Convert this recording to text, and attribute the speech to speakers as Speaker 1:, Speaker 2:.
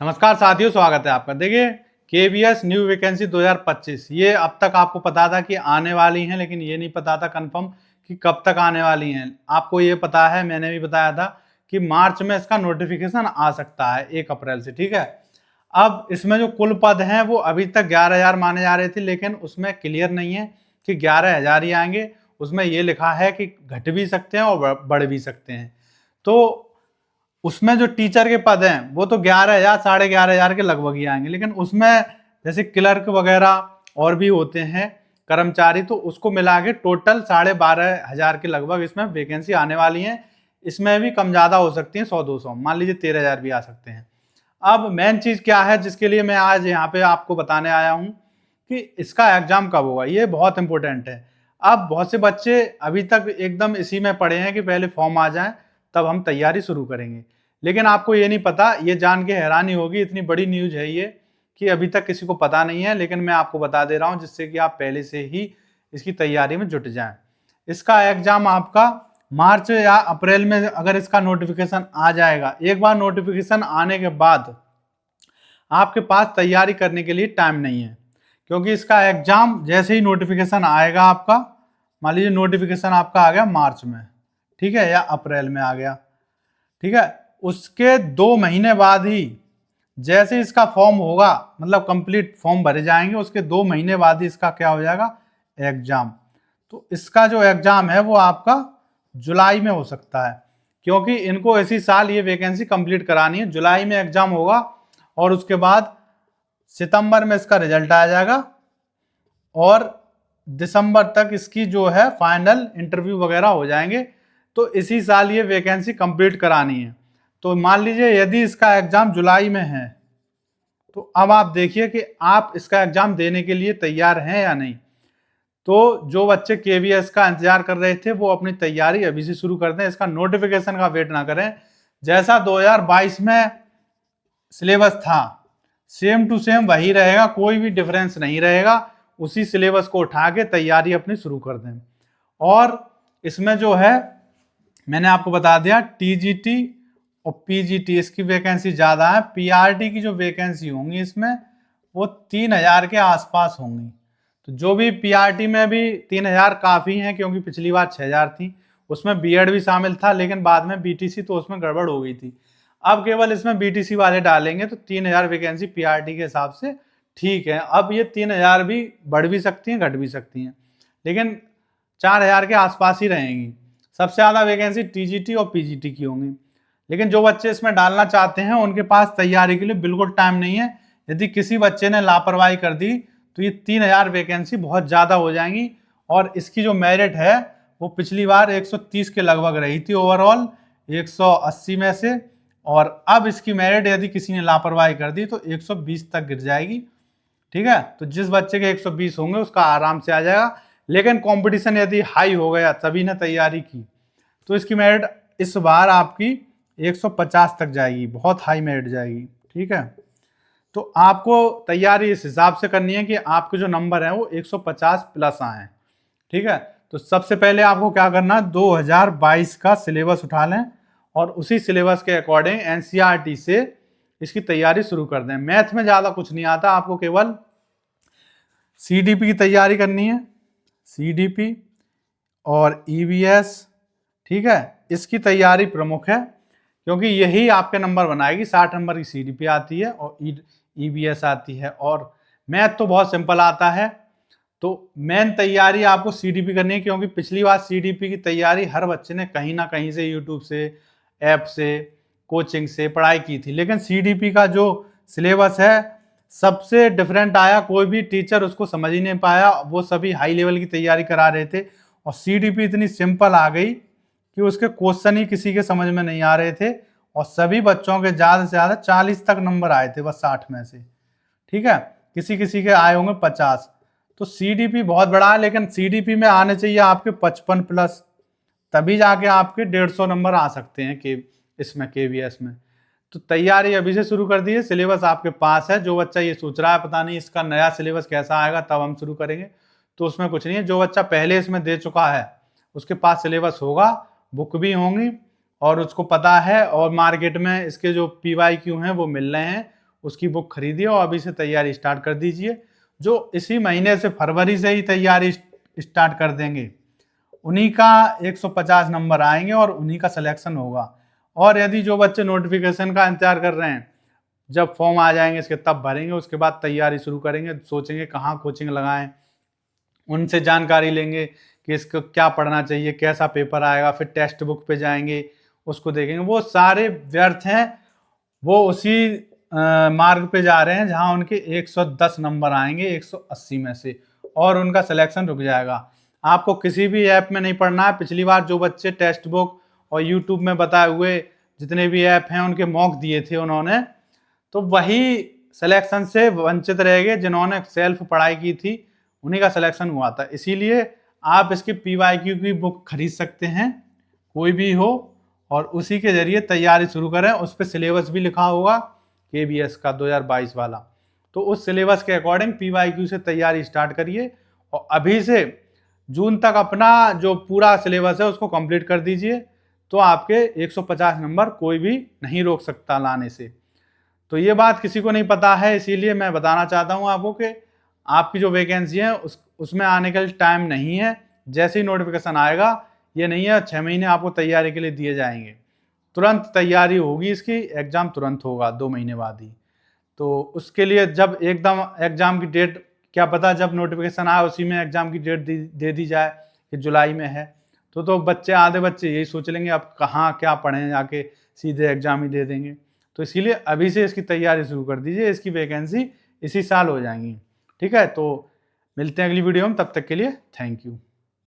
Speaker 1: नमस्कार साथियों, स्वागत है आपका। देखिए, केवीएस न्यू वैकेंसी 2025 ये अब तक आपको पता था कि आने वाली हैं, लेकिन ये नहीं पता था कंफर्म कि कब तक आने वाली हैं। आपको ये पता है, मैंने भी बताया था कि मार्च में इसका नोटिफिकेशन आ सकता है 1 अप्रैल से। ठीक है, अब इसमें जो कुल पद हैं वो अभी तक 11,000 माने जा रहे थे, लेकिन उसमें क्लियर नहीं है कि 11,000 ही आएंगे। उसमें ये लिखा है कि घट भी सकते हैं और बढ़ भी सकते हैं। तो उसमें जो टीचर के पद हैं वो तो 11,000 11,500 के लगभग ही आएंगे, लेकिन उसमें जैसे क्लर्क वगैरह और भी होते हैं कर्मचारी, तो उसको मिला के टोटल 12,500 के लगभग इसमें वैकेंसी आने वाली है। इसमें भी कम ज्यादा हो सकती है, 100-200, मान लीजिए 13,000 भी आ सकते हैं। अब मेन चीज क्या है जिसके लिए मैं आज यहाँ पे आपको बताने आया हूँ कि इसका एग्जाम कब होगा, ये बहुत इंपॉर्टेंट है। अब बहुत से बच्चे अभी तक एकदम इसी में पड़े हैं कि पहले फॉर्म आ जाए तब हम तैयारी शुरू करेंगे, लेकिन आपको ये नहीं पता। ये जान के हैरानी होगी, इतनी बड़ी न्यूज है ये कि अभी तक किसी को पता नहीं है, लेकिन मैं आपको बता दे रहा हूँ जिससे कि आप पहले से ही इसकी तैयारी में जुट जाएं। इसका एग्जाम आपका मार्च या अप्रैल में अगर इसका नोटिफिकेशन आ जाएगा। एक बार नोटिफिकेशन आने के बाद आपके पास तैयारी करने के लिए टाइम नहीं है, क्योंकि इसका एग्जाम जैसे ही नोटिफिकेशन आएगा आपका, मान लीजिए नोटिफिकेशन आपका आ गया मार्च में, ठीक है, या अप्रैल में आ गया, ठीक है, उसके 2 महीने बाद ही जैसे इसका फॉर्म होगा, मतलब कंप्लीट फॉर्म भरे जाएंगे, उसके 2 महीने बाद ही इसका क्या हो जाएगा, एग्जाम। तो इसका जो एग्जाम है वो आपका जुलाई में हो सकता है, क्योंकि इनको इसी साल ये वैकेंसी कंप्लीट करानी है। जुलाई में एग्जाम होगा और उसके बाद सितंबर में इसका रिजल्ट आ जाएगा और दिसंबर तक इसकी जो है फाइनल इंटरव्यू वगैरह हो जाएंगे। तो इसी साल ये वैकेंसी कंप्लीट करानी है। तो मान लीजिए यदि इसका एग्जाम जुलाई में है, तो अब आप देखिए कि आप इसका एग्जाम देने के लिए तैयार हैं या नहीं। तो जो बच्चे केवीएस का इंतजार कर रहे थे वो अपनी तैयारी अभी से शुरू कर दें, इसका नोटिफिकेशन का वेट ना करें। जैसा 2022 में सिलेबस था सेम टू सेम वही रहेगा, कोई भी डिफरेंस नहीं रहेगा। उसी सिलेबस को उठा के तैयारी अपनी शुरू कर दें। और इसमें जो है मैंने आपको बता दिया, टीजीटी और पीजीटी इसकी वैकेंसी ज्यादा है। पीआरटी की जो वैकेंसी होंगी इसमें वो 3,000 के आसपास होंगी। तो जो भी पीआरटी में भी 3,000 काफी हैं, क्योंकि पिछली बार 6,000 थी, उसमें बीएड भी शामिल था, लेकिन बाद में बीटीसी तो उसमें गड़बड़ हो गई थी। अब केवल इसमें बीटीसी वाले डालेंगे तो 3,000 वैकेंसी पीआरटी के हिसाब से ठीक है। अब ये 3,000 भी बढ़ भी सकती हैं, घट भी सकती हैं, लेकिन 4,000 के आसपास ही रहेंगी। सबसे ज्यादा वैकेंसी टीजीटी और पीजीटी की होंगी। लेकिन जो बच्चे इसमें डालना चाहते हैं उनके पास तैयारी के लिए बिल्कुल टाइम नहीं है। यदि किसी बच्चे ने लापरवाही कर दी तो ये 3,000 वैकेंसी बहुत ज्यादा हो जाएंगी। और इसकी जो मेरिट है वो पिछली बार 130 के लगभग रही थी ओवरऑल, 180 में से। और अब इसकी मेरिट यदि किसी ने लापरवाही कर दी तो 120 तक गिर जाएगी। ठीक है, तो जिस बच्चे के 120 होंगे उसका आराम से आ जाएगा। लेकिन कंपटीशन यदि हाई हो गया, सभी ने तैयारी की, तो इसकी मेरिट इस बार आपकी 150 तक जाएगी, बहुत हाई मेरिट जाएगी। ठीक है, तो आपको तैयारी इस हिसाब से करनी है कि आपके जो नंबर है वो 150 प्लस आए। ठीक है, तो सबसे पहले आपको क्या करना है, 2022 का सिलेबस उठा लें और उसी सिलेबस के अकॉर्डिंग एनसीईआरटी से इसकी तैयारी शुरू कर दें। मैथ में ज्यादा कुछ नहीं आता, आपको केवल सीडीपी की तैयारी करनी है, सीडीपी और ईवीएस। ठीक है, इसकी तैयारी प्रमुख है, क्योंकि यही आपके नंबर बनाएगी। 60 नंबर की सीडीपी आती है और ईवीएस आती है, और मैथ तो बहुत सिंपल आता है। तो मेन तैयारी आपको सीडीपी करनी है, क्योंकि पिछली बार सीडीपी की तैयारी हर बच्चे ने कहीं ना कहीं से यूट्यूब से, ऐप से, कोचिंग से पढ़ाई की थी। लेकिन सीडीपी का जो सिलेबस है सबसे डिफरेंट आया, कोई भी टीचर उसको समझ ही नहीं पाया, वो सभी हाई लेवल की तैयारी करा रहे थे। और सीडीपी इतनी सिंपल आ गई कि उसके क्वेश्चन ही किसी के समझ में नहीं आ रहे थे, और सभी बच्चों के ज्यादा से ज्यादा 40 तक नंबर आए थे, बस 60 में से। ठीक है, किसी किसी के आए होंगे 50। तो सीडीपी बहुत बड़ा है, लेकिन सीडीपी में आने चाहिए आपके 55 प्लस, तभी जाके आपके 150 नंबर आ सकते हैं के इसमें केवीएस में। तो तैयारी अभी से शुरू कर दी है, सिलेबस आपके पास है। जो बच्चा ये सोच रहा है पता नहीं इसका नया सिलेबस कैसा आएगा तब हम शुरू करेंगे, तो उसमें कुछ नहीं है। जो बच्चा पहले इसमें दे चुका है उसके पास सिलेबस होगा, बुक भी होंगी, और उसको पता है, और मार्केट में इसके जो पीवाईक्यू हैं वो मिल रहे हैं, उसकी बुक खरीदिए और अभी से तैयारी स्टार्ट कर दीजिए। जो इसी महीने से फरवरी से ही तैयारी स्टार्ट कर देंगे उन्हीं का 150 नंबर आएंगे और उन्हीं का सिलेक्शन होगा। और यदि जो बच्चे नोटिफिकेशन का इंतजार कर रहे हैं, जब फॉर्म आ जाएंगे इसके तब भरेंगे, उसके बाद तैयारी शुरू करेंगे, सोचेंगे कहाँ कोचिंग लगाएं, उनसे जानकारी लेंगे कि इसको क्या पढ़ना चाहिए, कैसा पेपर आएगा, फिर टेक्स्ट बुक पे जाएंगे, उसको देखेंगे। वो सारे व्यर्थ हैं, वो उसी मार्ग पे जा रहे हैं जहां उनके 110 नंबर आएंगे 180 में से, और उनका सिलेक्शन रुक जाएगा। आपको किसी भी ऐप में नहीं पढ़ना है। पिछली बार जो बच्चे टेक्स्ट बुक और यूट्यूब में बताए हुए जितने भी ऐप हैं उनके मॉक दिए थे उन्होंने, तो वही सिलेक्शन से वंचित रह गए। जिन्होंने सेल्फ पढ़ाई की थी उन्हीं का सिलेक्शन हुआ था। इसीलिए आप इसकी PYQ की बुक खरीद सकते हैं, कोई भी हो, और उसी के जरिए तैयारी शुरू करें। उस पर सिलेबस भी लिखा होगा KBS का 2022 वाला, तो उस सिलेबस के अकॉर्डिंग PYQ से तैयारी स्टार्ट करिए और अभी से जून तक अपना जो पूरा सिलेबस है उसको कंप्लीट कर दीजिए। तो आपके 150 नंबर कोई भी नहीं रोक सकता लाने से। तो ये बात किसी को नहीं पता है, इसीलिए मैं बताना चाहता हूँ आपको कि आपकी जो वैकेंसी है उसमें आने का टाइम नहीं है। जैसे ही नोटिफिकेशन आएगा, ये नहीं है 6 महीने आपको तैयारी के लिए दिए जाएंगे, तुरंत तैयारी होगी इसकी, एग्जाम तुरंत होगा 2 महीने बाद ही। तो उसके लिए जब एकदम एग्जाम की डेट, क्या पता जब नोटिफिकेशन आए उसी में एग्जाम की डेट दे दी जाए कि जुलाई में है, तो बच्चे, आधे बच्चे यही सोच लेंगे अब कहाँ क्या पढ़ें, जाके सीधे एग्जाम ही दे देंगे। तो इसीलिए अभी से इसकी तैयारी शुरू कर दीजिए, इसकी वैकेंसी इसी साल हो जाएंगी। ठीक है, तो मिलते हैं अगली वीडियो में, तब तक के लिए थैंक यू।